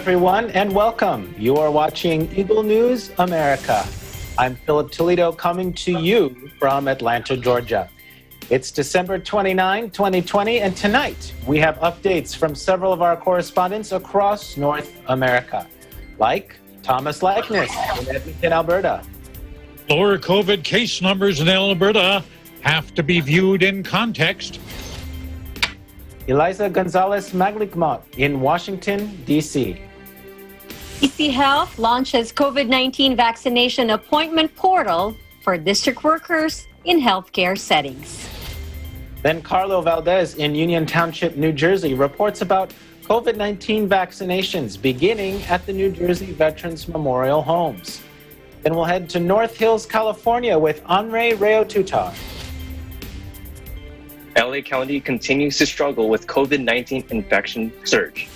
everyone, and welcome. You are watching Eagle News America. I'm Philip Toledo coming to you from Atlanta, Georgia. It's December 29, 2020, and tonight we have updates from several of our correspondents across North America, like Thomas Likeness in Edmonton, Alberta. Lower COVID case numbers in Alberta have to be viewed in context. Eliza Gonzalez-Maglicmot in Washington, D.C. BC Health launches COVID-19 vaccination appointment portal for district workers in healthcare settings. Then Carlo Valdez in Union Township, New Jersey, reports about COVID-19 vaccinations beginning at the New Jersey Veterans Memorial Homes. Then we'll head to North Hills, California with Andre Reo-Tutar. LA County continues to struggle with COVID-19 infection surge.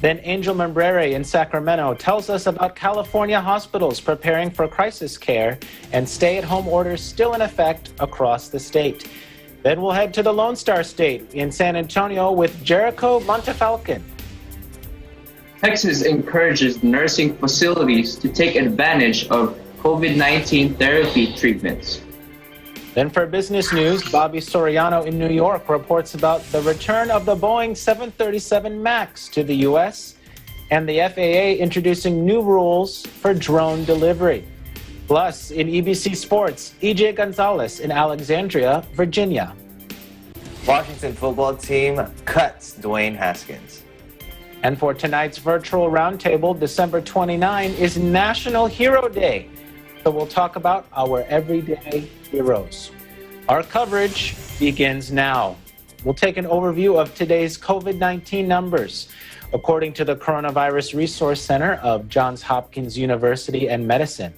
Then Angel Membrere in Sacramento tells us about California hospitals preparing for crisis care and stay-at-home orders still in effect across the state. Then we'll head to the Lone Star State in San Antonio with Jericho Montefalcon. Texas encourages nursing facilities to take advantage of COVID-19 therapy treatments. Then for business news, Bobby Soriano in New York reports about the return of the Boeing 737 MAX to the U.S. and the FAA introducing new rules for drone delivery. Plus, in EBC Sports, EJ Gonzalez in Alexandria, Virginia. Washington football team cuts Dwayne Haskins. And for tonight's virtual roundtable, December 29 is National Hero Day. So we'll talk about our everyday heroes. Our coverage begins now. We'll take an overview of today's COVID-19 numbers. According to the Coronavirus Resource Center of Johns Hopkins University and Medicine,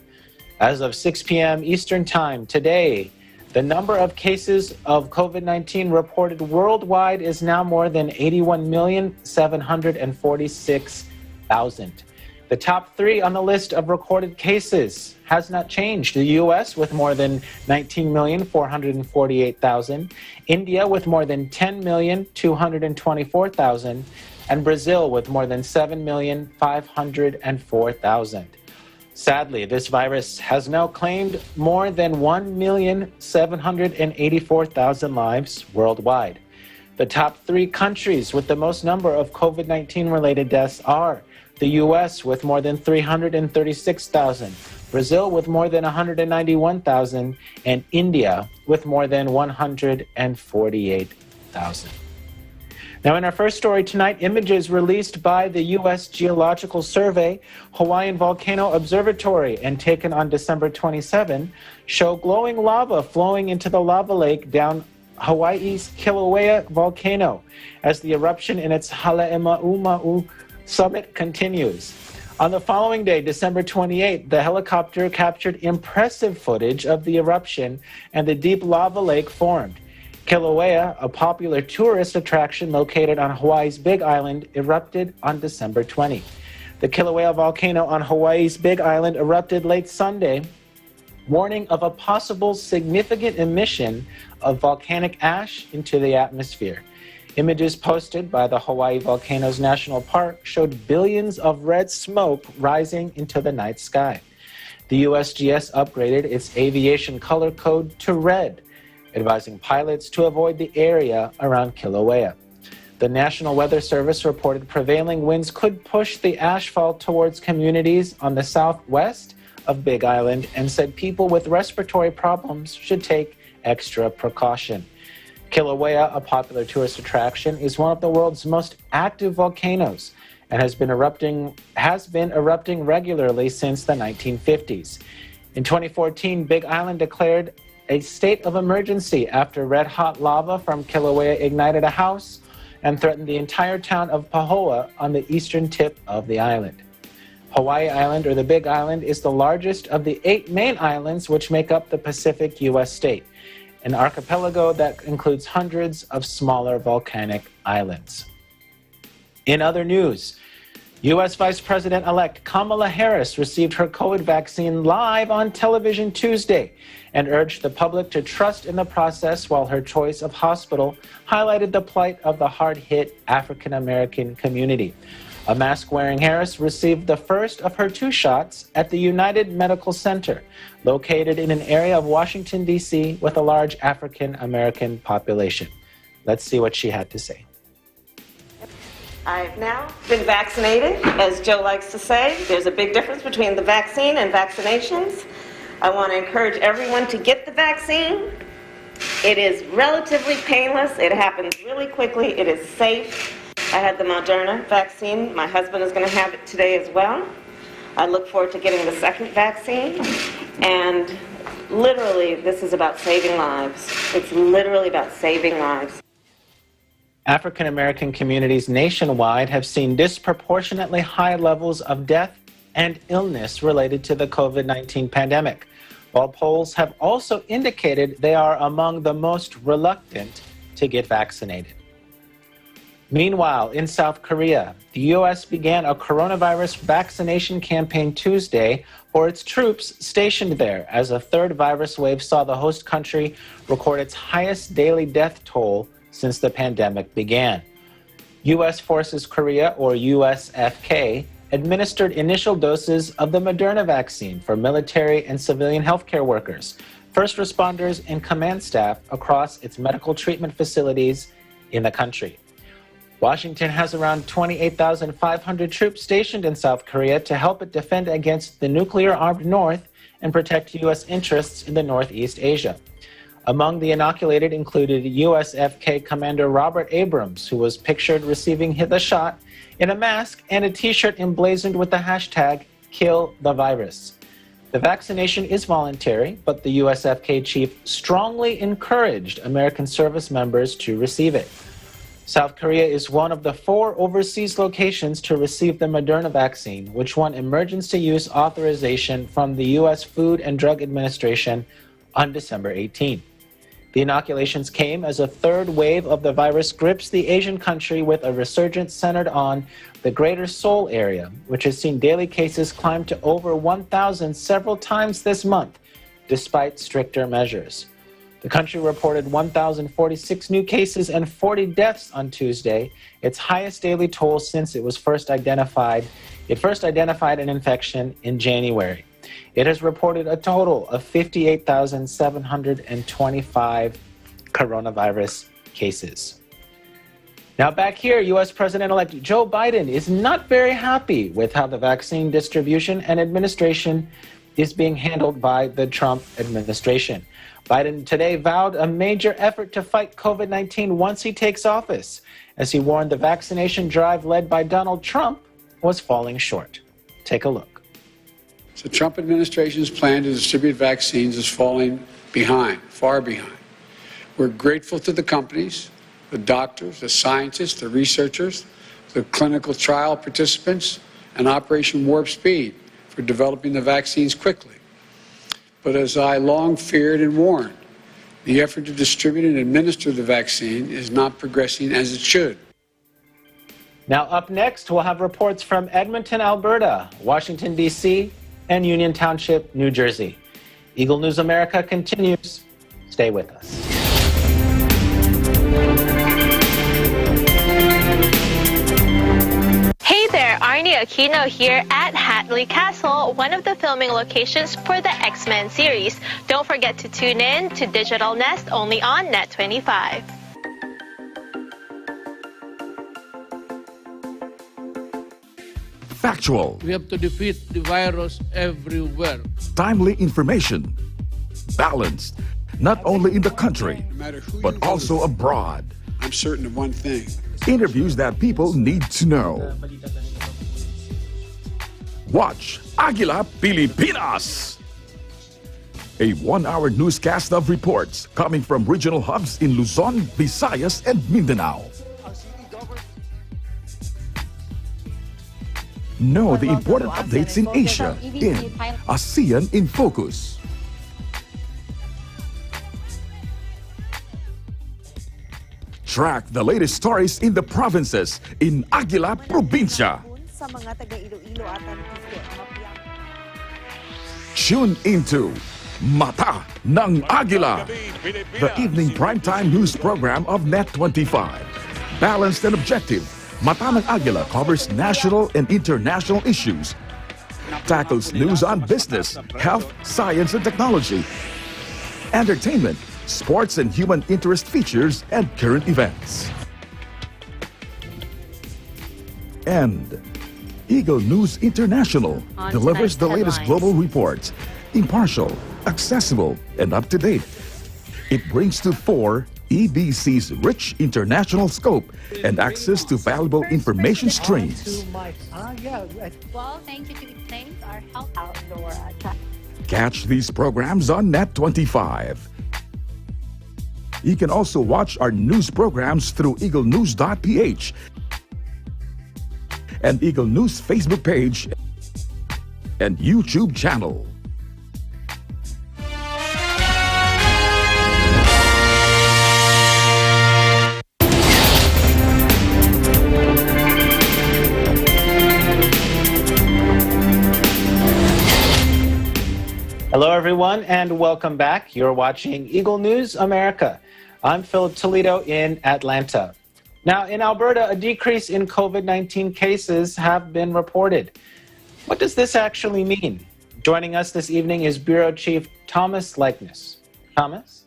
as of 6 p.m. Eastern Time today, the number of cases of COVID-19 reported worldwide is now more than 81,746,000. The top three on the list of recorded cases has not changed. The U.S. with more than 19,448,000, India with more than 10,224,000, and Brazil with more than 7,504,000. Sadly, this virus has now claimed more than 1,784,000 lives worldwide. The top three countries with the most number of COVID-19 related deaths are the U.S. with more than 336,000, Brazil with more than 191,000, and India with more than 148,000. Now, in our first story tonight, images released by the U.S. Geological Survey, Hawaiian Volcano Observatory, and taken on December 27, show glowing lava flowing into the lava lake down Hawaii's Kilauea Volcano as the eruption in its Hale'ema'uma'u summit continues. On the following day, December 28, the helicopter captured impressive footage of the eruption and the deep lava lake formed. Kilauea, a popular tourist attraction located on Hawaii's Big Island, erupted on December 20. The Kilauea volcano on Hawaii's Big Island erupted late Sunday, warning of a possible significant emission of volcanic ash into the atmosphere. Images posted by the Hawaii Volcanoes National Park showed billions of red smoke rising into the night sky. The USGS upgraded its aviation color code to red, advising pilots to avoid the area around Kilauea. The National Weather Service reported prevailing winds could push the ashfall towards communities on the southwest of Big Island and said people with respiratory problems should take extra precaution. Kilauea, a popular tourist attraction, is one of the world's most active volcanoes and has been erupting regularly since the 1950s. In 2014, Big Island declared a state of emergency after red-hot lava from Kilauea ignited a house and threatened the entire town of Pahoa on the eastern tip of the island. Hawaii Island, or the Big Island, is the largest of the 8 main islands which make up the Pacific U.S. state, an archipelago that includes hundreds of smaller volcanic islands. In other news, U.S. Vice President-elect Kamala Harris received her COVID vaccine live on television Tuesday and urged the public to trust in the process while her choice of hospital highlighted the plight of the hard-hit African-American community. A mask-wearing Harris received the first of her 2 shots at the United Medical Center, located in an area of Washington, D.C. with a large African-American population. Let's see what she had to say. I've now been vaccinated. As Joe likes to say, there's a big difference between the vaccine and vaccinations. I want to encourage everyone to get the vaccine. It is relatively painless. It happens really quickly. It is safe. I had the Moderna vaccine. My husband is going to have it today as well. I look forward to getting the second vaccine. And literally, this is about saving lives. It's literally about saving lives. African American communities nationwide have seen disproportionately high levels of death and illness related to the COVID-19 pandemic, while polls have also indicated they are among the most reluctant to get vaccinated. Meanwhile, in South Korea, the U.S. began a coronavirus vaccination campaign Tuesday for its troops stationed there, as a third virus wave saw the host country record its highest daily death toll since the pandemic began. U.S. Forces Korea, or USFK, administered initial doses of the Moderna vaccine for military and civilian healthcare workers, first responders, and command staff across its medical treatment facilities in the country. Washington has around 28,500 troops stationed in South Korea to help it defend against the nuclear-armed North and protect U.S. interests in the Northeast Asia. Among the inoculated included USFK Commander Robert Abrams, who was pictured receiving the shot in a mask and a T-shirt emblazoned with the hashtag #KillTheVirus. The vaccination is voluntary, but the USFK chief strongly encouraged American service members to receive it. South Korea is one of the 4 overseas locations to receive the Moderna vaccine, which won emergency use authorization from the U.S. Food and Drug Administration on December 18. The inoculations came as a third wave of the virus grips the Asian country, with a resurgence centered on the Greater Seoul area, which has seen daily cases climb to over 1,000 several times this month, despite stricter measures. The country reported 1,046 new cases and 40 deaths on Tuesday, its highest daily toll since it first identified an infection in January. It has reported a total of 58,725 coronavirus cases. Now back here, U.S. President-elect Joe Biden is not very happy with how the vaccine distribution and administration is being handled by the Trump administration. Biden today vowed a major effort to fight COVID-19 once he takes office, as he warned the vaccination drive led by Donald Trump was falling short. Take a look. The Trump administration's plan to distribute vaccines is falling behind, far behind. We're grateful to the companies, the doctors, the scientists, the researchers, the clinical trial participants, and Operation Warp Speed for developing the vaccines quickly. But as I long feared and warned, the effort to distribute and administer the vaccine is not progressing as it should. Now up next, we'll have reports from Edmonton, Alberta, Washington, D.C., and Union Township, New Jersey. Eagle News America continues. Stay with us. Hey there, Arnie Aquino here at Hatley Castle, one of the filming locations for the X-Men series. Don't forget to tune in to Digital Nest only on Net 25. Factual. We have to defeat the virus everywhere. Timely information. Balanced, not only in the country, but also abroad. I'm certain of one thing. Interviews that people need to know. Watch Aguila Pilipinas, a 1-hour newscast of reports coming from regional hubs in Luzon, Visayas, and Mindanao. Know the important updates in Asia in ASEAN in Focus. Track the latest stories in the provinces in Aguila Provincia. Tune into Mata ng Aguila, the evening primetime news program of Net 25. Balanced and objective, Matamang Agila covers national and international issues, tackles news on business, health, science, and technology, entertainment, sports and human interest features, and current events. And Eagle News International delivers the latest global reports, impartial, accessible, and up-to-date. It brings to fore EBC's rich international scope and access to valuable information streams. Well, thank you to explain our health outdoor Catch these programs on Net25. You can also watch our news programs through eaglenews.ph and Eagle News Facebook page and YouTube channel. Hello, everyone, and welcome back. You're watching Eagle News America. I'm Philip Toledo in Atlanta. Now, in Alberta, a decrease in COVID-19 cases have been reported. What does this actually mean? Joining us this evening is Bureau Chief Thomas Likeness. Thomas?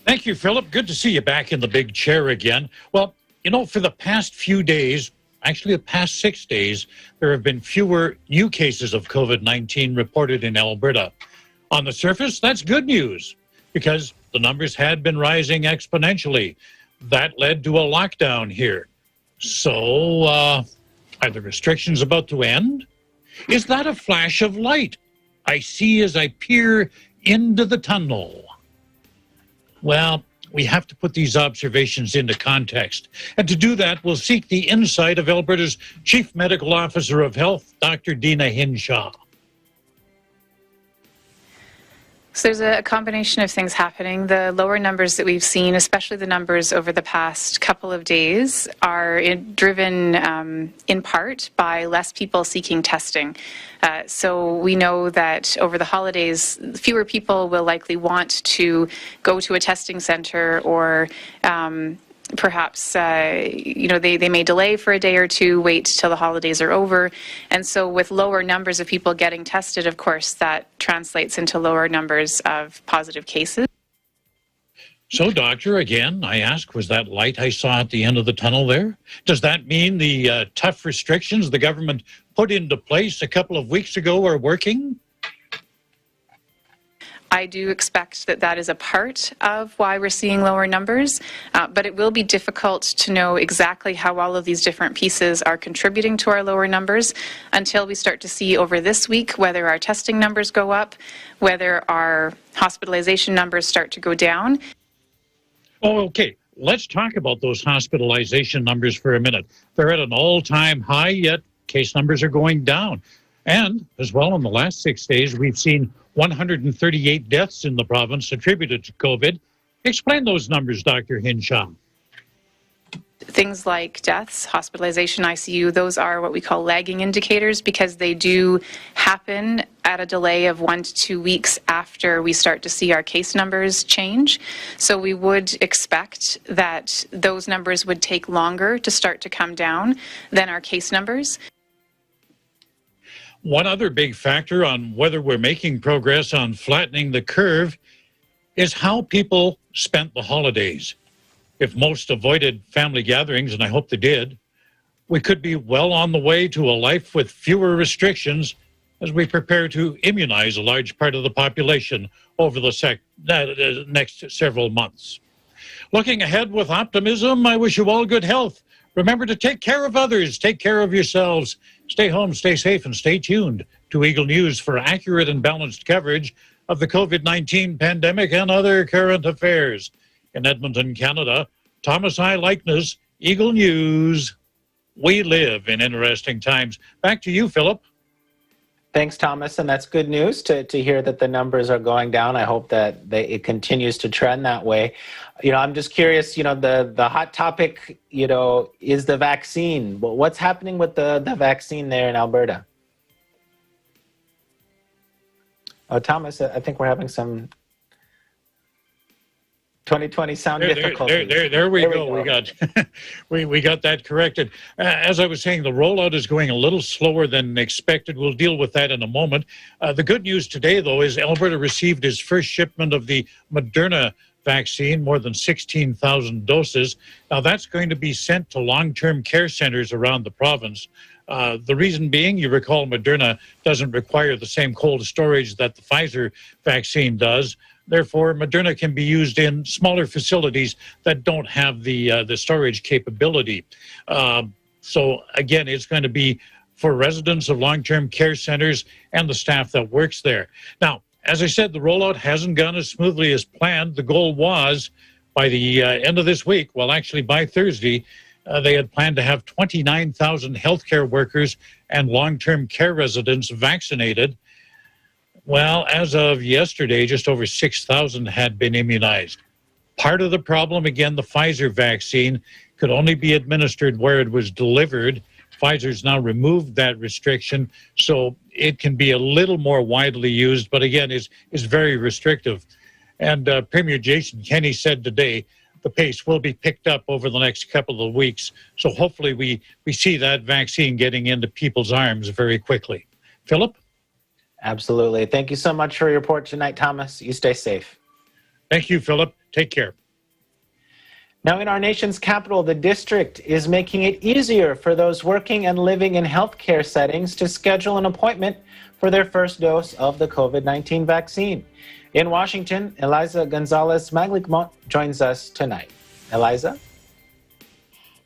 Thank you, Philip. Good to see you back in the big chair again. Well, you know, for the past few days, actually the past 6 days, there have been fewer new cases of COVID-19 reported in Alberta. On the surface, that's good news because the numbers had been rising exponentially. That led to a lockdown here. So, are the restrictions about to end? Is that a flash of light I see as I peer into the tunnel? Well, we have to put these observations into context. And to do that, we'll seek the insight of Alberta's Chief Medical Officer of Health, Dr. Dina Hinshaw. So there's a combination of things happening. The lower numbers that we've seen, especially the numbers over the past couple of days, are driven in part by less people seeking testing. So we know that over the holidays, fewer people will likely want to go to a testing center or perhaps, they may delay for a day or two, wait till the holidays are over. And so with lower numbers of people getting tested, of course, that translates into lower numbers of positive cases. So, Doctor, again, I ask, was that light I saw at the end of the tunnel there? Does that mean the tough restrictions the government put into place a couple of weeks ago are working? I do expect that that is a part of why we're seeing lower numbers, but it will be difficult to know exactly how all of these different pieces are contributing to our lower numbers until we start to see over this week whether our testing numbers go up, whether our hospitalization numbers start to go down. Oh, okay. Let's talk about those hospitalization numbers for a minute. They're at an all-time high, yet case numbers are going down. And as well, in the last 6 days, we've seen 138 deaths in the province attributed to COVID. Explain those numbers, Dr. Hinshaw. Things like deaths, hospitalization, ICU, those are what we call lagging indicators because they do happen at a delay of 1 to 2 weeks after we start to see our case numbers change. So we would expect that those numbers would take longer to start to come down than our case numbers. One other big factor on whether we're making progress on flattening the curve is how people spent the holidays. If most avoided family gatherings, and I hope they did, we could be well on the way to a life with fewer restrictions as we prepare to immunize a large part of the population over the next several months. Looking ahead with optimism, I wish you all good health. Remember to take care of others, take care of yourselves. Stay home, stay safe, and stay tuned to Eagle News for accurate and balanced coverage of the COVID-19 pandemic and other current affairs. In Edmonton, Canada, Thomas I. Likeness, Eagle News. We live in interesting times. Back to you, Philip. Thanks, Thomas, and that's good news to hear that the numbers are going down. I hope that it continues to trend that way. I'm just curious, the hot topic, is the vaccine. What's happening with the vaccine there in Alberta? Oh, Thomas, I think we're having some... 2020 sound difficulties. There we go. We got we got that corrected. As I was saying, the rollout is going a little slower than expected. We'll deal with that in a moment. The good news today, though, is Alberta received its first shipment of the Moderna vaccine, more than 16,000 doses. Now, that's going to be sent to long-term care centers around the province. The reason being, you recall, Moderna doesn't require the same cold storage that the Pfizer vaccine does. Therefore, Moderna can be used in smaller facilities that don't have the storage capability. So, again, it's going to be for residents of long-term care centers and the staff that works there. Now, as I said, the rollout hasn't gone as smoothly as planned. The goal was by the end of this week, well, actually by Thursday, they had planned to have 29,000 healthcare workers and long-term care residents vaccinated. Well, as of yesterday, just over 6,000 had been immunized. Part of the problem, again, the Pfizer vaccine could only be administered where it was delivered. Pfizer's now removed that restriction, so it can be a little more widely used, but again, is very restrictive. And Premier Jason Kenney said today the pace will be picked up over the next couple of weeks. So hopefully we see that vaccine getting into people's arms very quickly. Philip? Absolutely. Thank you so much for your report tonight, Thomas. You stay safe. Thank you, Philip. Take care. Now, in our nation's capital, the district is making it easier for those working and living in healthcare settings to schedule an appointment for their first dose of the COVID-19 vaccine. In Washington, Eliza Gonzalez-Maglicmont joins us tonight. Eliza?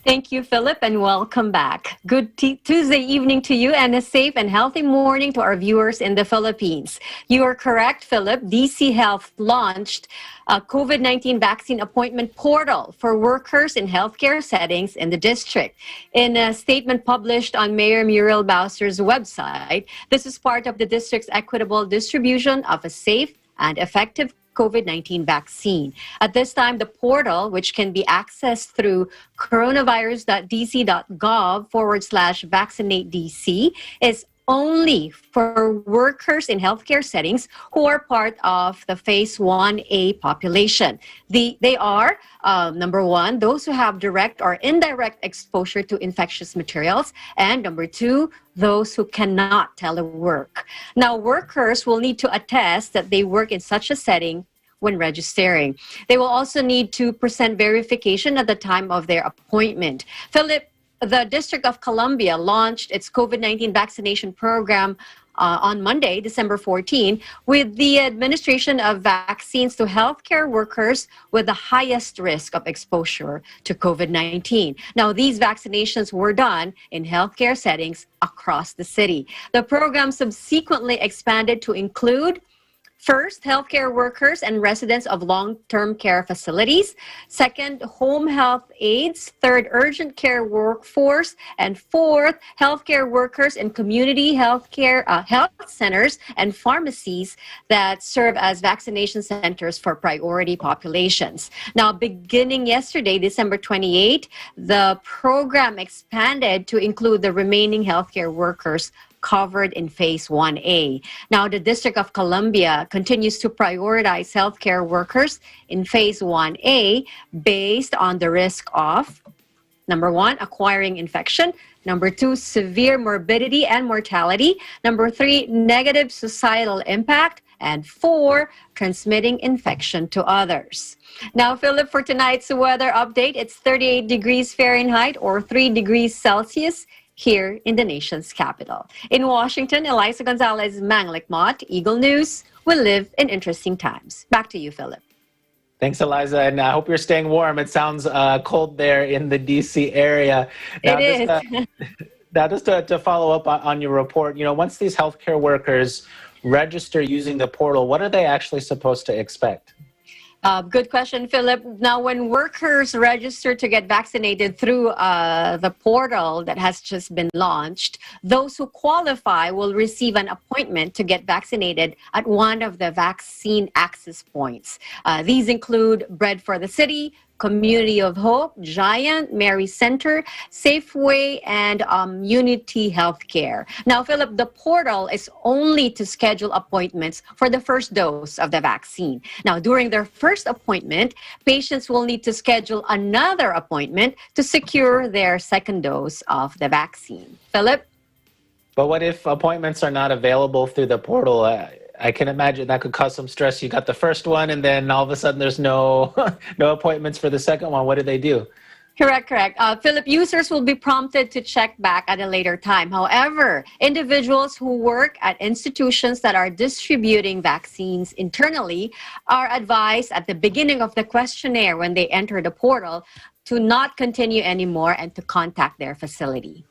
Thank you, Philip, and welcome back. Good Tuesday evening to you and a safe and healthy morning to our viewers in the Philippines. You are correct, Philip. DC Health launched a COVID-19 vaccine appointment portal for workers in healthcare settings in the district. In a statement published on Mayor Muriel Bowser's website, this is part of the district's equitable distribution of a safe and effective COVID-19 vaccine. At this time, the portal, which can be accessed through coronavirus.dc.gov/vaccinatedc, is only for workers in healthcare settings who are part of the Phase 1A population. They are, number one, those who have direct or indirect exposure to infectious materials, and number two, those who cannot telework. Now, workers will need to attest that they work in such a setting when registering. They will also need to present verification at the time of their appointment. Philip, the District of Columbia launched its COVID-19 vaccination program on Monday, December 14, with the administration of vaccines to healthcare workers with the highest risk of exposure to COVID-19. Now, these vaccinations were done in healthcare settings across the city. The program subsequently expanded to include first, healthcare workers and residents of long-term care facilities. Second, home health aides. Third, urgent care workforce. And fourth, healthcare workers in community healthcare health centers and pharmacies that serve as vaccination centers for priority populations. Now, beginning yesterday, December 28, the program expanded to include the remaining healthcare workers covered in Phase 1A. Now, the District of Columbia continues to prioritize healthcare workers in Phase 1A based on the risk of, number one, acquiring infection, number two, severe morbidity and mortality, number three, negative societal impact, and four, transmitting infection to others. Now, Philip, for tonight's weather update, it's 38 degrees Fahrenheit or 3 degrees Celsius here in the nation's capital. In Washington, Eliza Gonzalez-Maglicmont, Eagle News. We live in interesting times. Back to you, Philip. Thanks, Eliza, and I hope you're staying warm. It sounds cold there in the D.C. area. Now, it is. Now, just to follow up on your report, once these healthcare workers register using the portal, what are they actually supposed to expect? Good question, Philip. Now, when workers register to get vaccinated through the portal that has just been launched, those who qualify will receive an appointment to get vaccinated at one of the vaccine access points. These include Bread for the City, Community of Hope, Giant, Mary Center, Safeway, and Unity Healthcare. Now, Philip, the portal is only to schedule appointments for the first dose of the vaccine. Now, during their first appointment, patients will need to schedule another appointment to secure their second dose of the vaccine. Philip? But what if appointments are not available through the portal? I can imagine that could cause some stress. You got the first one, and then all of a sudden there's no appointments for the second one. What do they do? Correct. Philip, users will be prompted to check back at a later time. However, individuals who work at institutions that are distributing vaccines internally are advised at the beginning of the questionnaire when they enter the portal to not continue anymore and to contact their facility.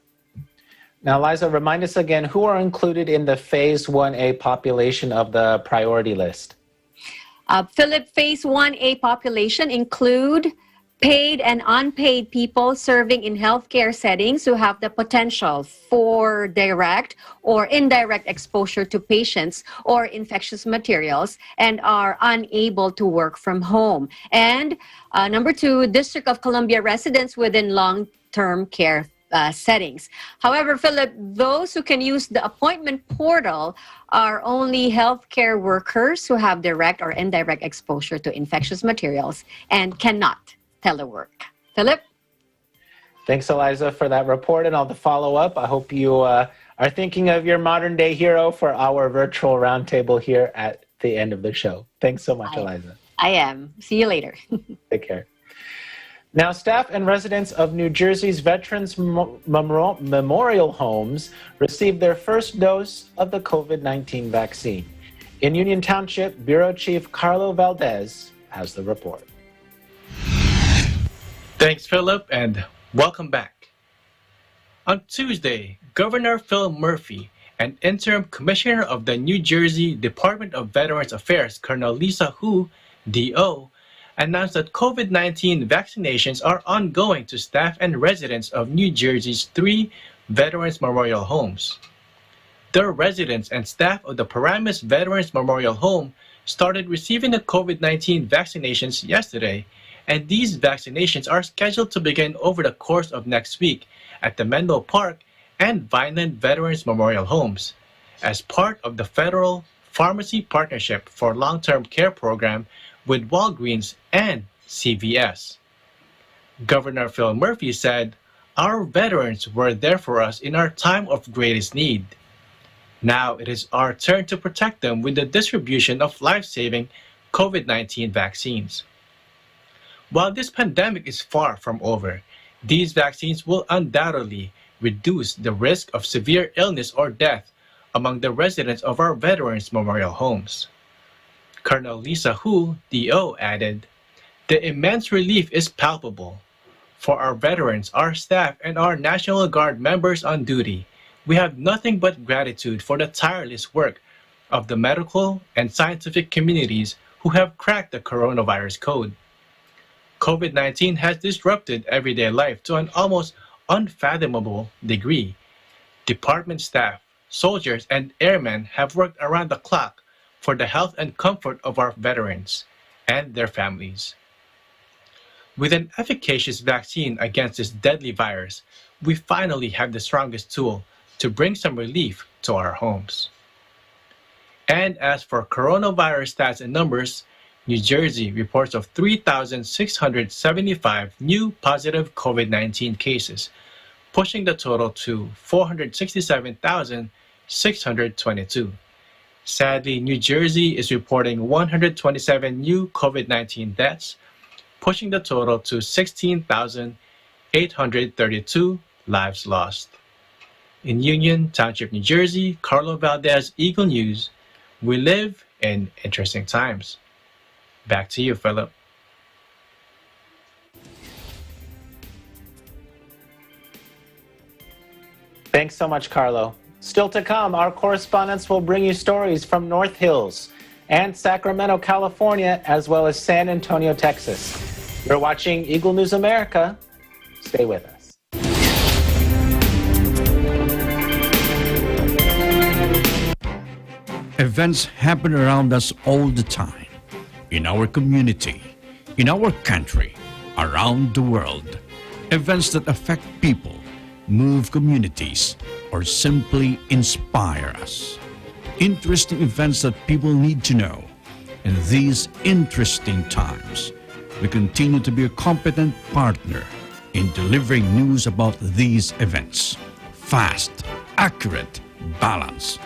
Now, Liza, remind us again, who are included in the Phase 1A population of the priority list? Philip, Phase 1A population include paid and unpaid people serving in healthcare settings who have the potential for direct or indirect exposure to patients or infectious materials and are unable to work from home. And number 2, District of Columbia residents within long-term care settings. However, Philip, those who can use the appointment portal are only healthcare workers who have direct or indirect exposure to infectious materials and cannot telework. Philip? Thanks, Eliza, for that report and all the follow-up. I hope you are thinking of your modern-day hero for our virtual roundtable here at the end of the show. Thanks so much, Eliza. I am. See you later. Take care. Now, staff and residents of New Jersey's Veterans Memorial Homes received their first dose of the COVID-19 vaccine. In Union Township, Bureau Chief Carlo Valdez has the report. Thanks, Philip, and welcome back. On Tuesday, Governor Phil Murphy and Interim Commissioner of the New Jersey Department of Veterans Affairs, Colonel Lisa Hu, DO, announced that COVID-19 vaccinations are ongoing to staff and residents of New Jersey's 3 Veterans Memorial Homes. The residents and staff of the Paramus Veterans Memorial Home started receiving the COVID-19 vaccinations yesterday, and these vaccinations are scheduled to begin over the course of next week at the Menlo Park and Vineland Veterans Memorial Homes as part of the Federal Pharmacy Partnership for Long-Term Care Program with Walgreens and CVS. Governor Phil Murphy said, "Our veterans were there for us in our time of greatest need. Now it is our turn to protect them with the distribution of life-saving COVID-19 vaccines." While this pandemic is far from over, these vaccines will undoubtedly reduce the risk of severe illness or death among the residents of our Veterans Memorial Homes. Colonel Lisa Hu, DO, added, "The immense relief is palpable. For our veterans, our staff, and our National Guard members on duty, we have nothing but gratitude for the tireless work of the medical and scientific communities who have cracked the coronavirus code. COVID-19 has disrupted everyday life to an almost unfathomable degree. Department staff, soldiers, and airmen have worked around the clock for the health and comfort of our veterans and their families. With an efficacious vaccine against this deadly virus, we finally have the strongest tool to bring some relief to our homes." And as for coronavirus stats and numbers, New Jersey reports of 3,675 new positive COVID-19 cases, pushing the total to 467,622. Sadly, New Jersey is reporting 127 new COVID-19 deaths, pushing the total to 16,832 lives lost. In Union Township, New Jersey, Carlo Valdez, Eagle News. We live in interesting times. Back to you, Philip. Thanks so much, Carlo. Still to come, our correspondents will bring you stories from North Hills and Sacramento, California, as well as San Antonio, Texas. You're watching Eagle News America. Stay with us. Events happen around us all the time, in our community, in our country, around the world. Events that affect people, move communities, or simply inspire us. Interesting events that people need to know. In these interesting times, we continue to be a competent partner in delivering news about these events. Fast, accurate, balanced.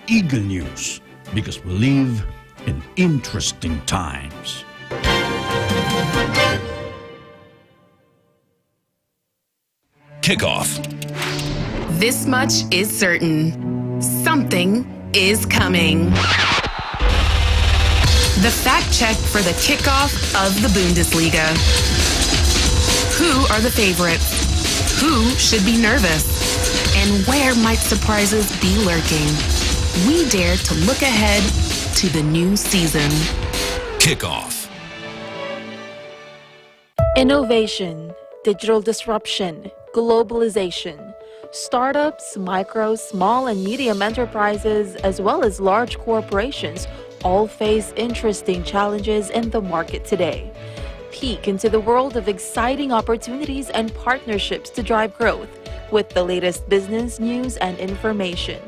Eagle News, because we live in interesting times. Kickoff. This much is certain. Something is coming. The fact check for the kickoff of the Bundesliga. Who are the favorites? Who should be nervous? And where might surprises be lurking? We dare to look ahead to the new season. Kickoff. Innovation, digital disruption, globalization. Startups, micro, small, and medium enterprises, as well as large corporations, all face interesting challenges in the market today. Peek into the world of exciting opportunities and partnerships to drive growth with the latest business news and information.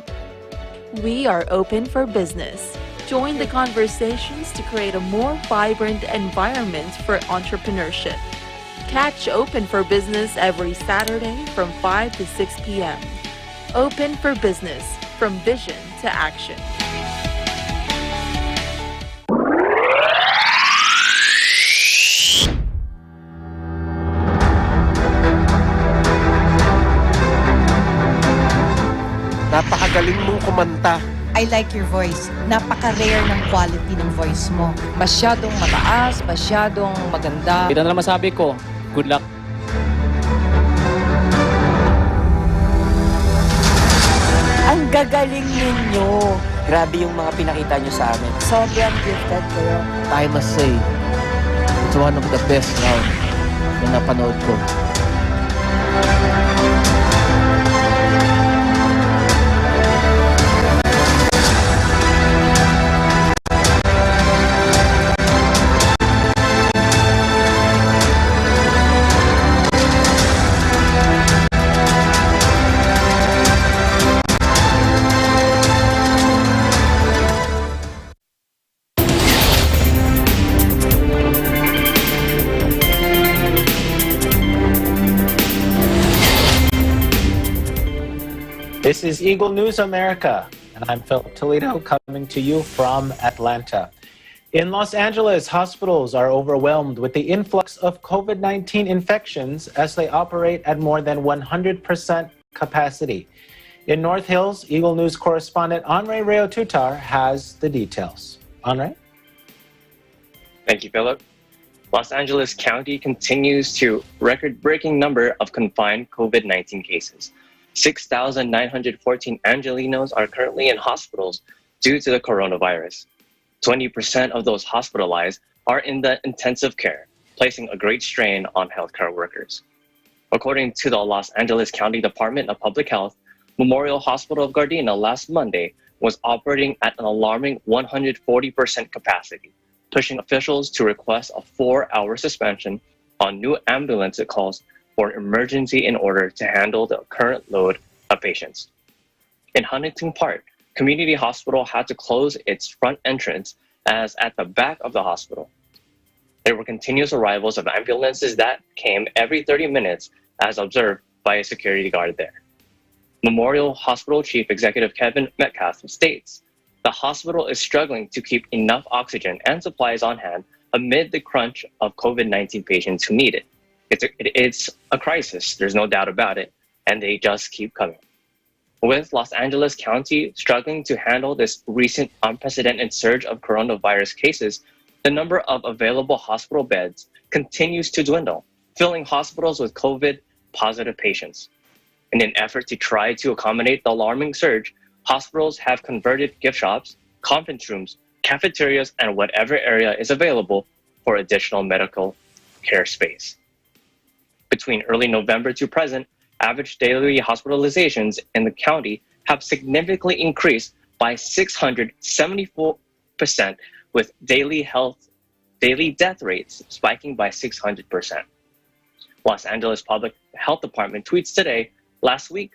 We are open for business. Join the conversations to create a more vibrant environment for entrepreneurship. Catch Open for Business every Saturday from 5 to 6 p.m. Open for Business, from vision to action. Napakagaling mong kumanta. I like your voice. Napaka-rare ng quality ng voice mo. Masyadong mataas, masyadong maganda. Ito na lang masabi ko. Good luck. Ang gagaling ninyo. Grabe yung mga pinakita nyo sa amin. Sobrang gifted kayo. I must say, it's one of the best round na napanood ko. This is Eagle News America, and I'm Phil Toledo coming to you from Atlanta. In Los Angeles, hospitals are overwhelmed with the influx of COVID-19 infections as they operate at more than 100% capacity. In North Hills, Eagle News correspondent Andre Reo-Tutar has the details. Andre? Thank you, Philip. Los Angeles County continues to record-breaking number of confined COVID-19 cases. 6,914 Angelenos are currently in hospitals due to the coronavirus. 20% of those hospitalized are in the intensive care, placing a great strain on healthcare workers. According to the Los Angeles County Department of Public Health, Memorial Hospital of Gardena last Monday was operating at an alarming 140% capacity, pushing officials to request a 4-hour suspension on new ambulance calls for emergency in order to handle the current load of patients. In Huntington Park, Community Hospital had to close its front entrance as at the back of the hospital. There were continuous arrivals of ambulances that came every 30 minutes as observed by a security guard there. Memorial Hospital Chief Executive Kevin Metcalf states, the hospital is struggling to keep enough oxygen and supplies on hand amid the crunch of COVID-19 patients who need it. It's a crisis, there's no doubt about it, and they just keep coming. With Los Angeles County struggling to handle this recent unprecedented surge of coronavirus cases, the number of available hospital beds continues to dwindle, filling hospitals with COVID-positive patients. In an effort to try to accommodate the alarming surge, hospitals have converted gift shops, conference rooms, cafeterias, and whatever area is available for additional medical care space. Between early November to present, average daily hospitalizations in the county have significantly increased by 674%, with daily death rates spiking by 600%. Los Angeles Public Health Department tweets today, last week,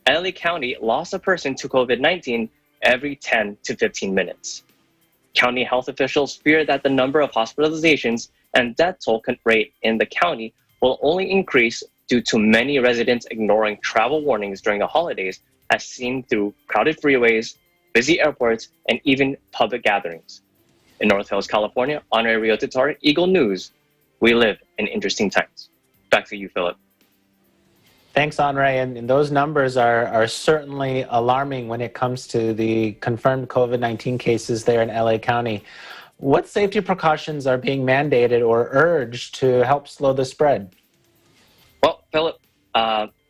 LA County lost a person to COVID-19 every 10 to 15 minutes. County health officials fear that the number of hospitalizations and death toll rate in the county will only increase due to many residents ignoring travel warnings during the holidays, as seen through crowded freeways, busy airports, and even public gatherings. In North Hills, California, Andre Rio Titore, Eagle News. We live in interesting times. Back to you, Philip. Thanks, Andre. And those numbers are certainly alarming when it comes to the confirmed COVID-19 cases there in LA County. What safety precautions are being mandated or urged to help slow the spread? Well, Philip,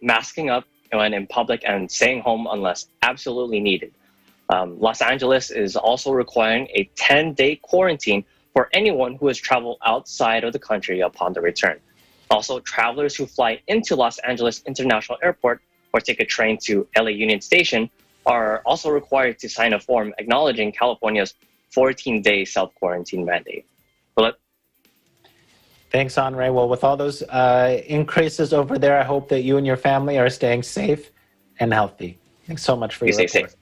masking up when in public and staying home unless absolutely needed. Los Angeles is also requiring a 10-day quarantine for anyone who has traveled outside of the country upon the return. Also, travelers who fly into Los Angeles International Airport or take a train to LA Union Station are also required to sign a form acknowledging California's 14-day self-quarantine mandate. Philip? Thanks, Andre. Well, with all those increases over there, I hope that you and your family are staying safe and healthy. Thanks so much for your report. Safe.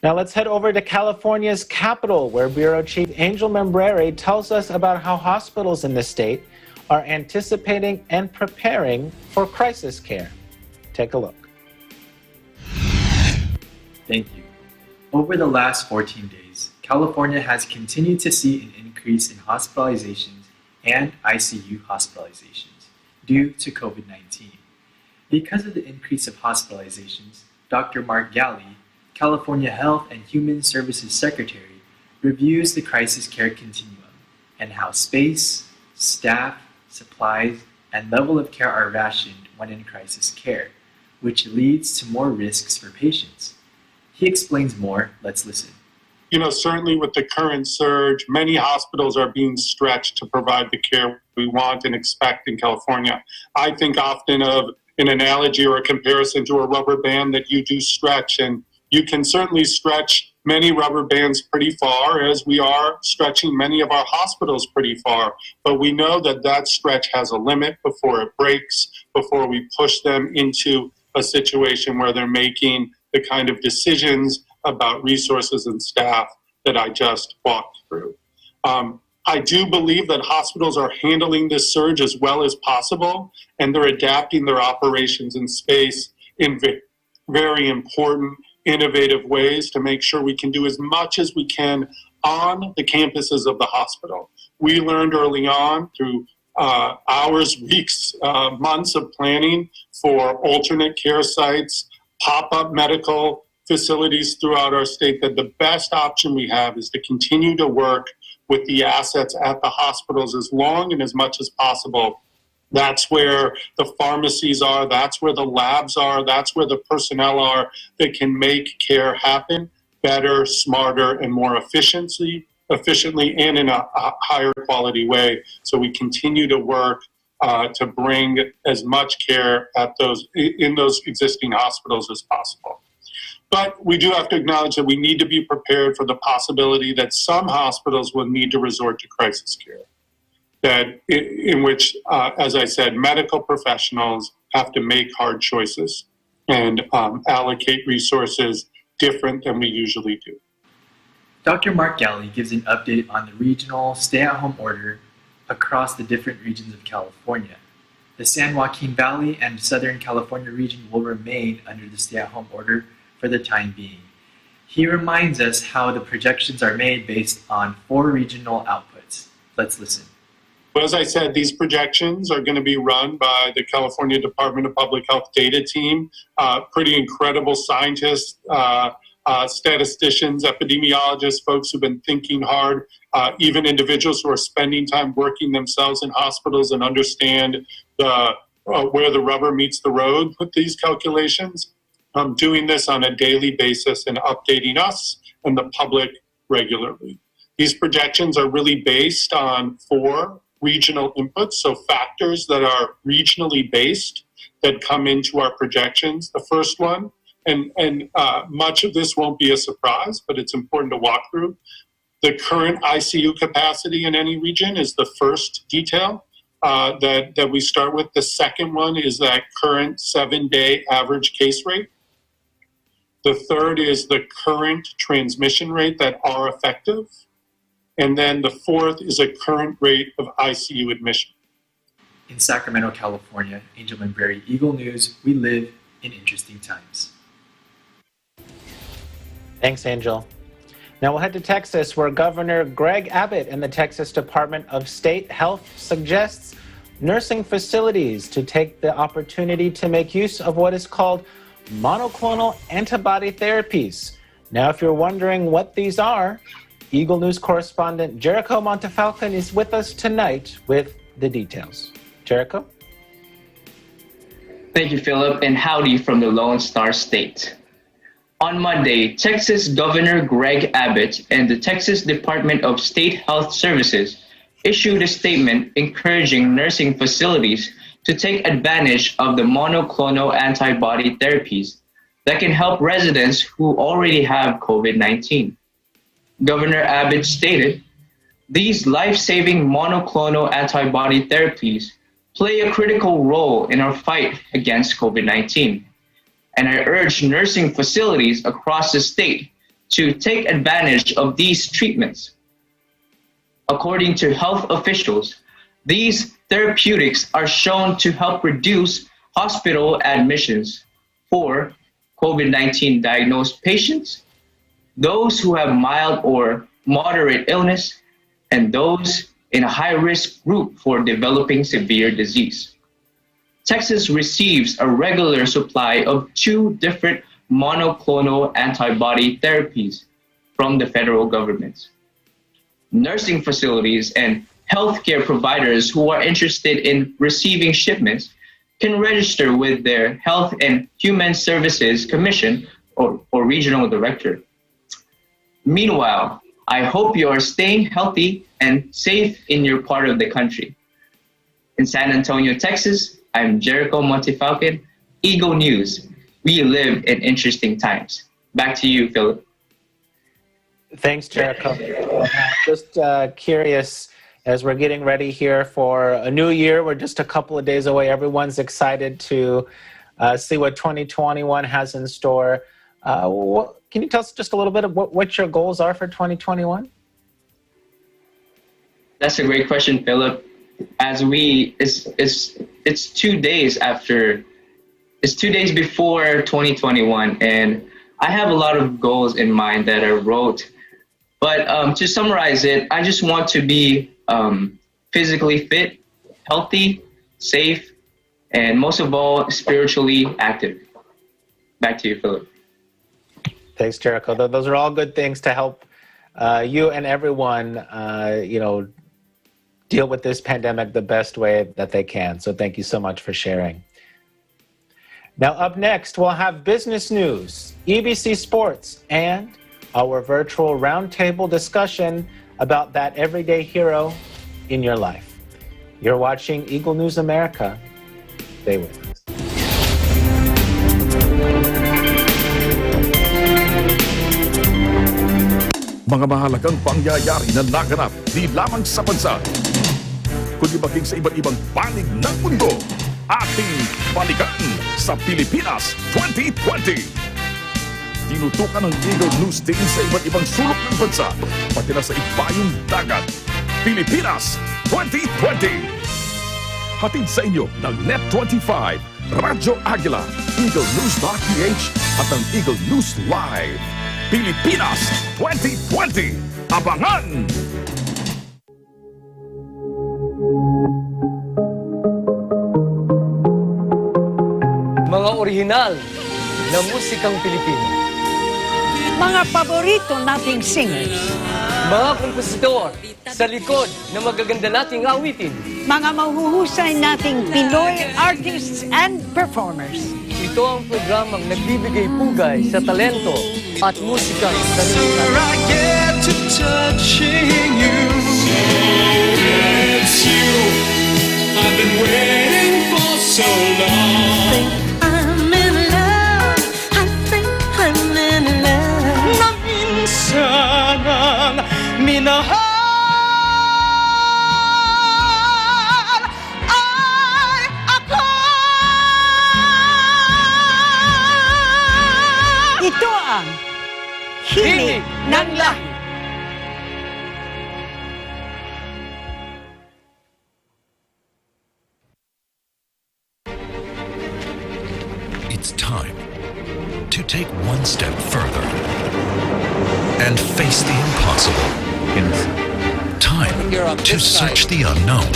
Now let's head over to California's capital, where Bureau Chief Angel Membrere tells us about how hospitals in the state are anticipating and preparing for crisis care. Take a look. Thank you. Over the last 14 days, California has continued to see an increase in hospitalizations and ICU hospitalizations due to COVID-19. Because of the increase of hospitalizations, Dr. Mark Ghaly, California Health and Human Services Secretary, reviews the crisis care continuum and how space, staff, supplies, and level of care are rationed when in crisis care, which leads to more risks for patients. He explains more. Let's listen. Certainly with the current surge, many hospitals are being stretched to provide the care we want and expect in California. I think often of an analogy or a comparison to a rubber band that you do stretch, and you can certainly stretch many rubber bands pretty far, as we are stretching many of our hospitals pretty far. But we know that that stretch has a limit before it breaks, before we push them into a situation where they're making the kind of decisions about resources and staff that I just walked through. I do believe that hospitals are handling this surge as well as possible, and they're adapting their operations and space in very important, innovative ways to make sure we can do as much as we can on the campuses of the hospital. We learned early on through hours, weeks, months of planning for alternate care sites, pop-up medical facilities throughout our state, that the best option we have is to continue to work with the assets at the hospitals as long and as much as possible. That's where the pharmacies are, that's where the labs are, that's where the personnel are that can make care happen better, smarter, and more efficiently and in a higher quality way. So we continue to work to bring as much care at in those existing hospitals as possible. But we do have to acknowledge that we need to be prepared for the possibility that some hospitals will need to resort to crisis care. That in which, as I said, medical professionals have to make hard choices and allocate resources different than we usually do. Dr. Mark Ghaly gives an update on the regional stay-at-home order across the different regions of California. The San Joaquin Valley and Southern California region will remain under the stay-at-home order for the time being. He reminds us how the projections are made based on 4 regional outputs. Let's listen. As I said, these projections are going to be run by the California Department of Public Health data team, pretty incredible scientists, statisticians, epidemiologists, folks who've been thinking hard, even individuals who are spending time working themselves in hospitals and understand where the rubber meets the road with these calculations. Doing this on a daily basis and updating us and the public regularly. These projections are really based on 4 regional inputs, so factors that are regionally based that come into our projections. The first one, and much of this won't be a surprise, but it's important to walk through. The current ICU capacity in any region is the first detail. that we start with. The second one is that current 7-day average case rate. The third is the current transmission rate that are effective. And then the fourth is a current rate of ICU admission. In Sacramento, California, Angel Manberry, Eagle News, we live in interesting times. Thanks, Angel. Now we'll head to Texas, where Governor Greg Abbott and the Texas Department of State Health suggests nursing facilities to take the opportunity to make use of what is called monoclonal antibody therapies. Now, if you're wondering what these are, Eagle News correspondent Jericho Montefalcon is with us tonight with the details. Jericho? Thank you, Philip, and howdy from the Lone Star State. On Monday, Texas Governor Greg Abbott and the Texas Department of State Health Services issued a statement encouraging nursing facilities to take advantage of the monoclonal antibody therapies that can help residents who already have COVID-19. Governor Abbott stated, "These life-saving monoclonal antibody therapies play a critical role in our fight against COVID-19. And I urge nursing facilities across the state to take advantage of these treatments." According to health officials, these therapeutics are shown to help reduce hospital admissions for COVID-19 diagnosed patients, those who have mild or moderate illness, and those in a high-risk group for developing severe disease. Texas receives a regular supply of 2 different monoclonal antibody therapies from the federal government. Nursing facilities and healthcare providers who are interested in receiving shipments can register with their Health and Human Services Commission or regional director. Meanwhile, I hope you are staying healthy and safe in your part of the country. In San Antonio, Texas, I'm Jericho Montefalcon, Eagle News. We live in interesting times. Back to you, Philip. Thanks, Jericho. Just curious, as we're getting ready here for a new year, we're just a couple of days away. Everyone's excited to see what 2021 has in store. Can you tell us just a little bit of what your goals are for 2021? That's a great question, Philip. As it's 2 days after, it's 2 days before 2021, and I have a lot of goals in mind that I wrote. But to summarize it, I just want to be physically fit, healthy, safe, and most of all, spiritually active. Back to you, Philip. Thanks, Jericho. Those are all good things to help you and everyone, deal with this pandemic the best way that they can. So thank you so much for sharing. Now, up next, we'll have business news, EBC Sports, and our virtual roundtable discussion about that everyday hero in your life. You're watching Eagle News America. Stay with us. Mga mahalagang pangyayari na naganap di lamang sa bansa, kundi maging sa iba't ibang panig ng mundo. Ating balikan sa Pilipinas 2020. Tinutukan ng Eagle News Team sa iba't ibang sulok ng bansa, pati na sa ibayong dagat. Pilipinas 2020. Hatid sa inyo ng Net25, Radyo Agila, Eagle News.ph at ang Eagle News Live. Pilipinas 2020. Abangan! Mga orihinal na musikang Pilipino. Mga paborito nating singers. Mga kompositor sa likod ng magaganda nating awitin. Mga mahuhusay nating Pinoy artists and performers. Ito ang programang nagbibigay pugay sa talento at musikang sanlibutan. I get to touching you. It's you. I've been waiting for so long. I'm in love. I think I'm in love. Na minsan ang minahal himig ng lahi. It's time to take one step further and face the impossible. Time to search the unknown